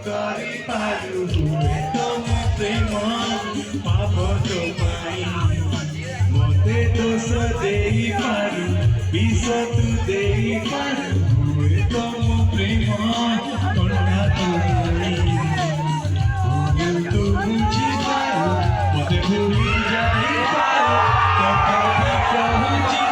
କରିପାରୁ ହୁଏ ତମ ପ୍ରେମ ପାପ ପାଇଁ ମତେ ଦୋଷ ଦେଇପାରୁ ବିଷ ତୁ ଦେଇପାରୁ ହୁଏ ତମ ପ୍ରେମ କଣା ତୁ ବୁଝିପାରୁ ମତେ ଭୁଲି ଯାଇପାରୁ କଥା କହୁଛି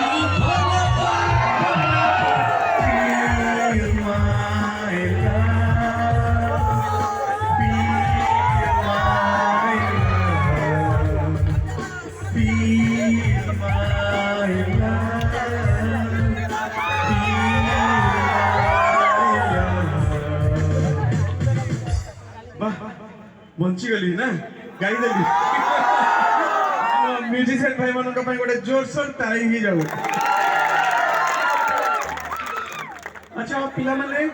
बंचीगली ना गाईदेली म्यूजिशियन भाई मान गोटे जोरसोर ताली ही जाऊ। अच्छा पिला माने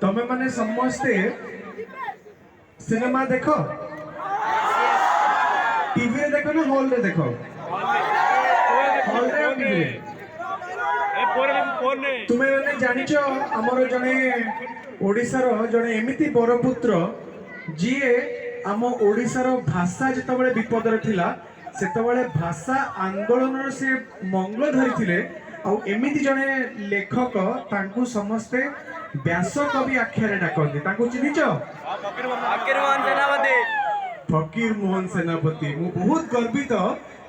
तमे माने समस्ते सिनेमा देखो टीवी रे देखो ना हॉल रे देखो हॉल रे तुमे माने जानिछ हमर जने ओडिसा रो जने एमिति बरपुत्र जीए आम ओडिशार भाषा जितेबाला विपदर थिला सेतेबाला भाषा आंदोलन से मंगल धरी एमिति जने लेखक तांकु समस्ते व्यास कवि आख्या डाकती तांकु चिन्हिच फकीर मोहन सेनापति मु बहुत गर्वित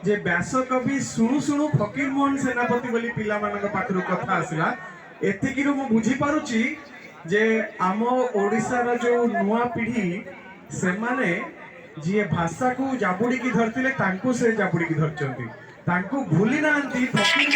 जे व्यास कवि शुणु शुणु फकीर मोहन सेनापति बोली पिला मानक पाखरु कथा आसिला एतिकी मु बुझी पारुची जे आम ओडिशार जो नुआ पीढ़ी से माने जी भाषा को जाबुड़ी की धरती तांकु से जाबुड़ी की धरचंती तांकु भूली नांती फकीर